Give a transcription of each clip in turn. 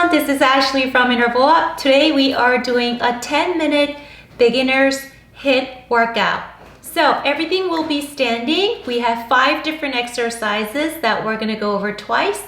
everyone, this is Ashley from IntervalUp. Today we are doing a 10-minute beginner's HIIT workout. So everything will be standing. We have 5 different exercises that we're going to go over twice.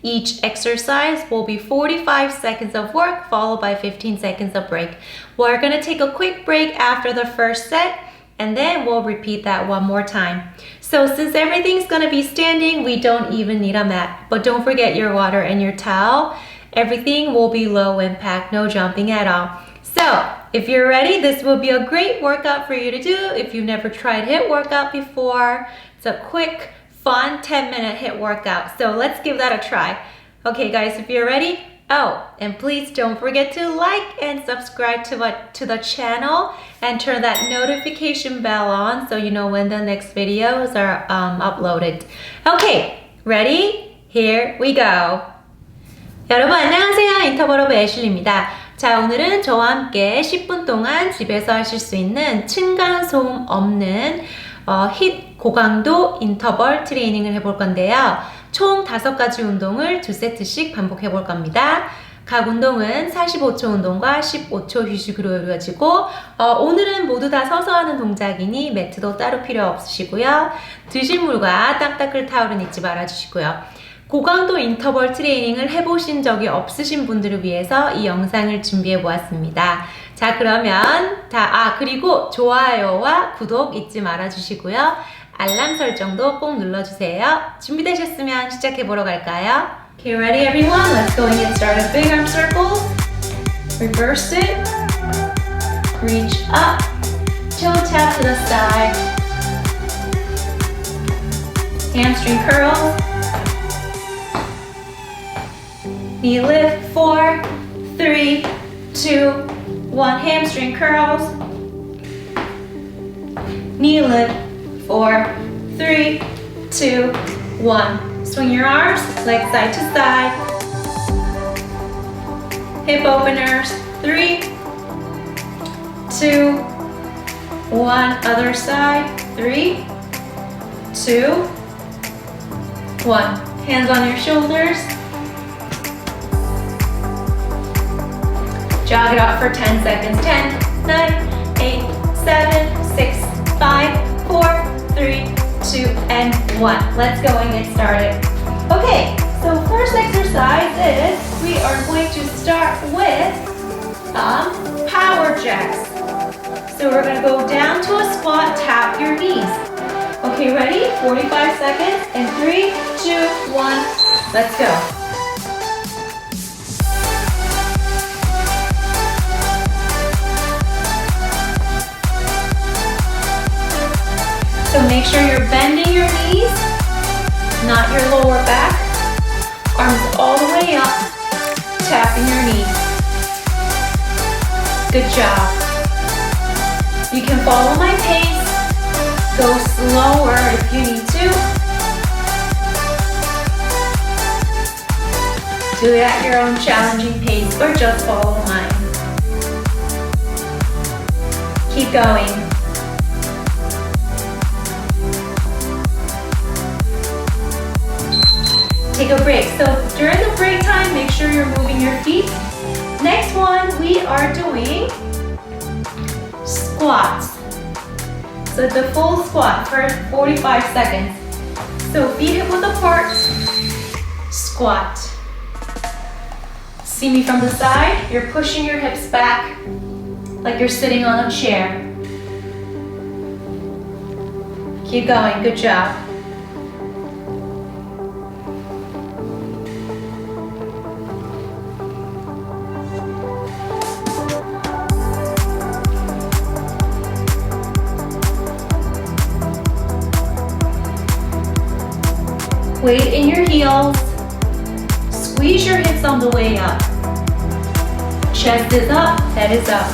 Each exercise will be 45 seconds of work followed by 15 seconds of break. We're going to take a quick break after the first set and then we'll repeat that one more time. So since everything's going to be standing, we don't even need a mat. But don't forget your water and your towel. Everything will be low impact, no jumping at all. So if you're ready, this will be a great workout for you to do if you've never tried HIIT workout before. It's a quick, fun 10-minute HIIT workout. So let's give that a try. Okay guys, if you're ready, and please don't forget to like and subscribe to the channel and turn that notification bell on so you know when the next videos are uploaded. Okay, ready? Here we go. 여러분 안녕하세요. 인터벌업 애슐리입니다. 자, 오늘은 저와 함께 10분 동안 집에서 하실 수 있는 층간소음 없는 HIIT 고강도 인터벌 트레이닝을 해볼 건데요. 총 5가지 운동을 2세트씩 반복해 볼 겁니다. 각 운동은 45초 운동과 15초 휴식으로 이루어지고 오늘은 모두 다 서서 하는 동작이니 매트도 따로 필요 없으시고요. 드실 물과 땀 닦을 타올은 잊지 말아주시고요. 고강도 인터벌 트레이닝을 해보신 적이 없으신 분들을 위해서 이 영상을 준비해 보았습니다. 자, 그러면 그리고 좋아요와 구독 잊지 말아주시고요. 알람 설정도 꼭 눌러주세요. 준비되셨으면 시작해 보러 갈까요? Okay, ready everyone? Let's go and get started. Big arm circles. Reverse it. Reach up. Toe tap to the side. Hamstring curls. Knee lift. 4, 3, 2, 1. Hamstring curls. Knee lift. 4, 3, 2, 1. Swing your arms, legs side to side. Hip openers. 3, 2, 1. Other side. 3, 2, 1. Hands on your shoulders. Jog it out for 10 seconds. 10, 9, 8, 7, 6, 5, 4, 3, 2, and 1. Let's go and get started. Okay, so first exercise is we are going to start with power jacks. So we're going to go down to a squat, tap your knees. Okay, ready? 45 seconds, and 3, 2, 1, let's go. So make sure you're bending your knees, not your lower back. Arms all the way up, tapping your knees. Good job. You can follow my pace. Go slower if you need to. Do it at your own challenging pace or just follow mine. Keep going. Take a break. So during the break time, make sure you're moving your feet. Next one, we are doing squats. So the full squat for 45 seconds. So feet hip width apart, squat. See me from the side, you're pushing your hips back like you're sitting on a chair. Keep going, good job. Weight in your heels. Squeeze your hips on the way up. Chest is up, head is up.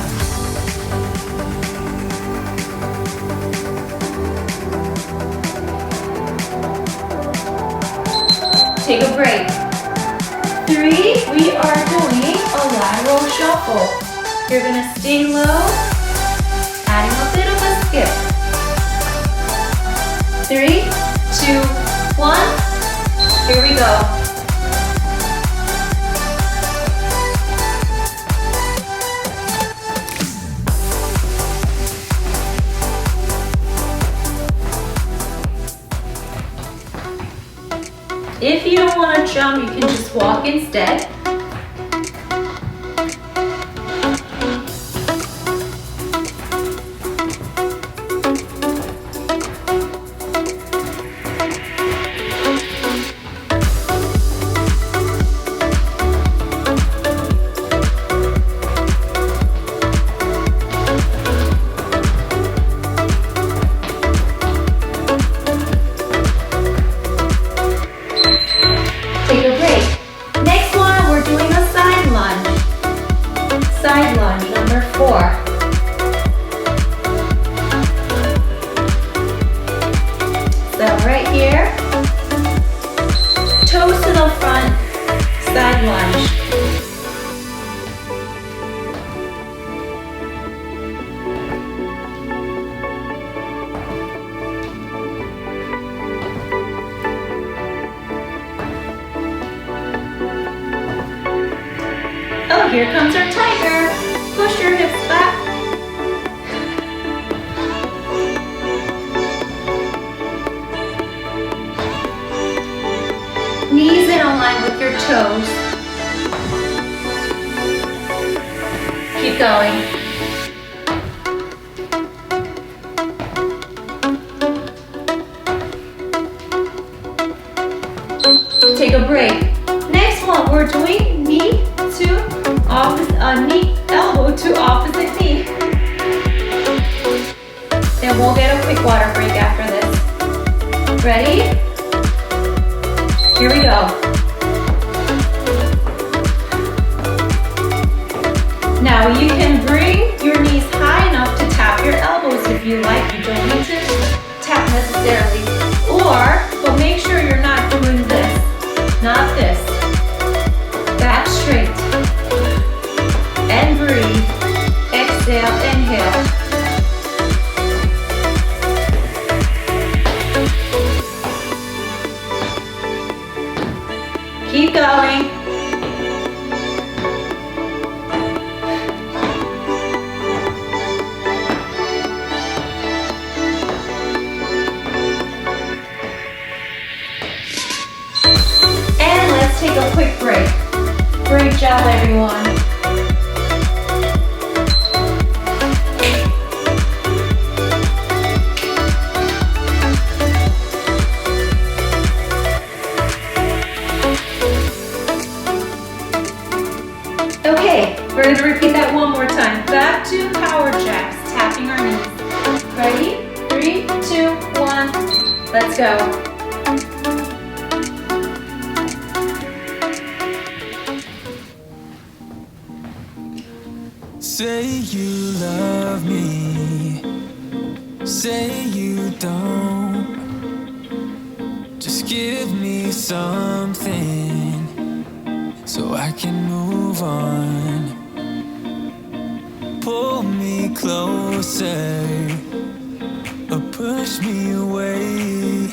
Take a break. 3, we are doing a lateral shuffle. You're gonna stay low, adding a bit of a skip. 3, 2, 1. Here we go. If you don't want to jump, you can just walk instead. Oh, here comes our tiger. Push your hips back. Knees in line with your toes. Keep going. Take a break. Next one, we're doing knee to knee, elbow to opposite knee. And we'll get a quick water break after this. Ready? Here we go. Now you can bring your knees high enough to tap your elbows if you like. You don't need to tap necessarily. But make sure you're not doing this, not this. Back straight. And breathe. Exhale, inhale. Keep going. And let's take a quick break. Great job, everyone. Okay, we're going to repeat that one more time. Back to power jacks, tapping our knees. Ready? 3, 2, 1. Let's go. Say you love me, say you don't. Just give me something so I can move on. Pull me closer or push me away.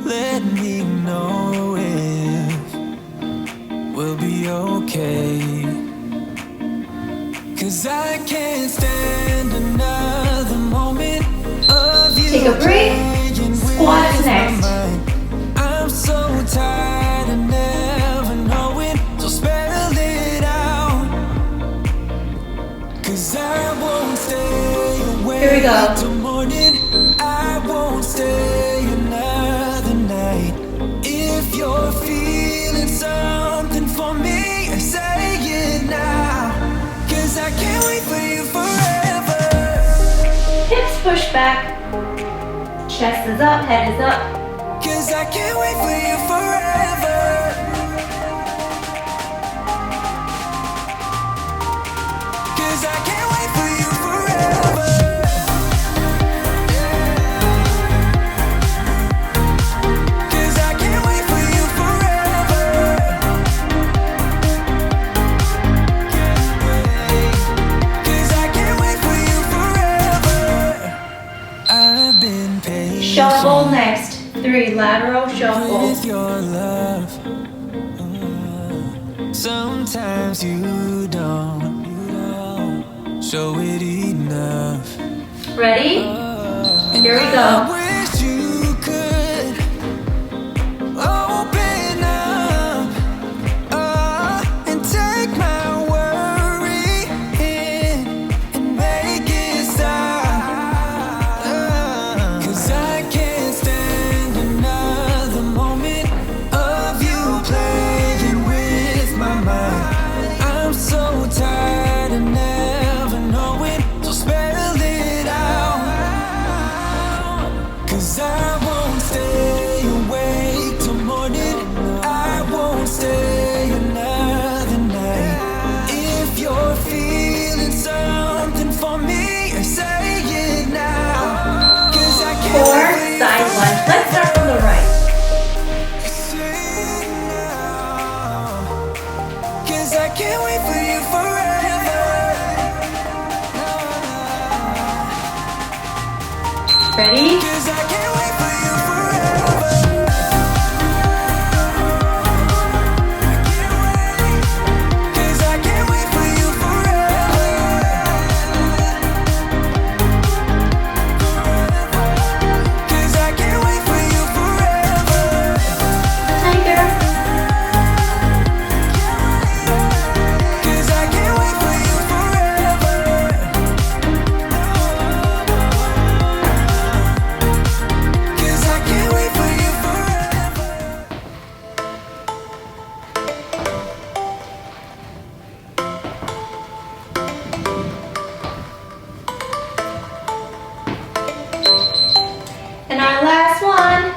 Let me know if we'll be okay. 'Cause I can't stand another moment of you. Take a break. Squats next. I'm so tired of never knowing, so spell it out. 'Cause I won't stay away. Here we go. Till morning. I won't stay another night. If you're feeling something for me, say it now. I can't wait for you forever. Hips push back. Chest is up, head is up. 'Cause I can't wait for you forever. 'Cause I can't wait for you forever. 'Cause I can't wait for you forever. I've been patient. Shuffle next. 3, lateral shuffle. With your love, sometimes you don't show it enough. Ready? Here we I go. wish you could Ready? 'Cause I can't wait for you forever. And our last one,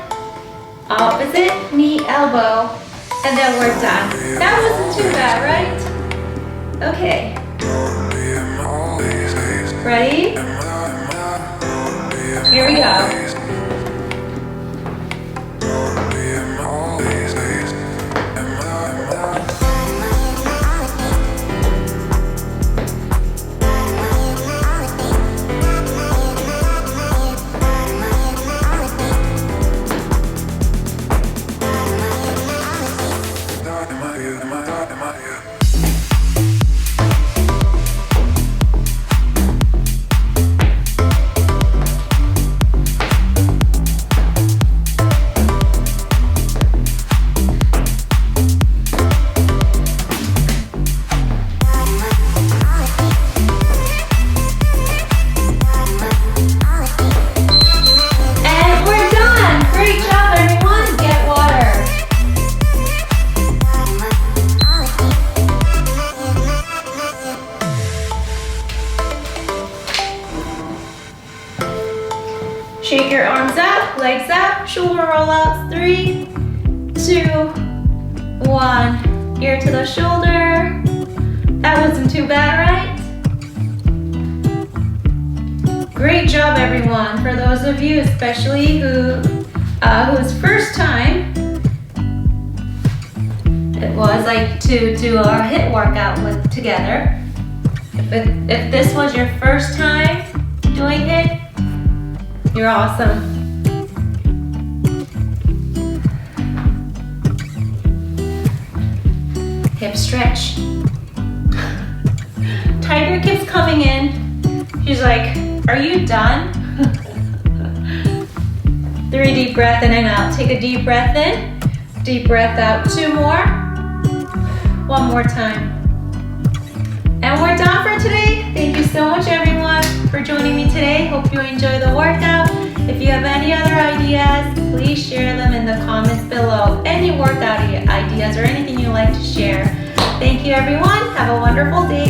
opposite knee, elbow, and then we're done. That wasn't too bad, right? Okay. Ready? Here we go. Shake your arms out, legs out, shoulder rollouts. 3, 2, 1. Ear to the shoulder. That wasn't too bad, right? Great job, everyone. For those of you, especially whose first time it was like to do our HIIT workout together. If this was your first time doing HIIT, you're awesome. Hip stretch. Tiger keeps coming in. She's like, are you done? 3 deep breaths in and out. Take a deep breath in, deep breath out. 2 more. 1 more time. And we're done for today. Thank you so much, everyone, for joining me today. Hope you enjoy the workout. If you have any other ideas, please share them in the comments below. Any workout ideas or anything you'd like to share. Thank you, everyone. Have a wonderful day.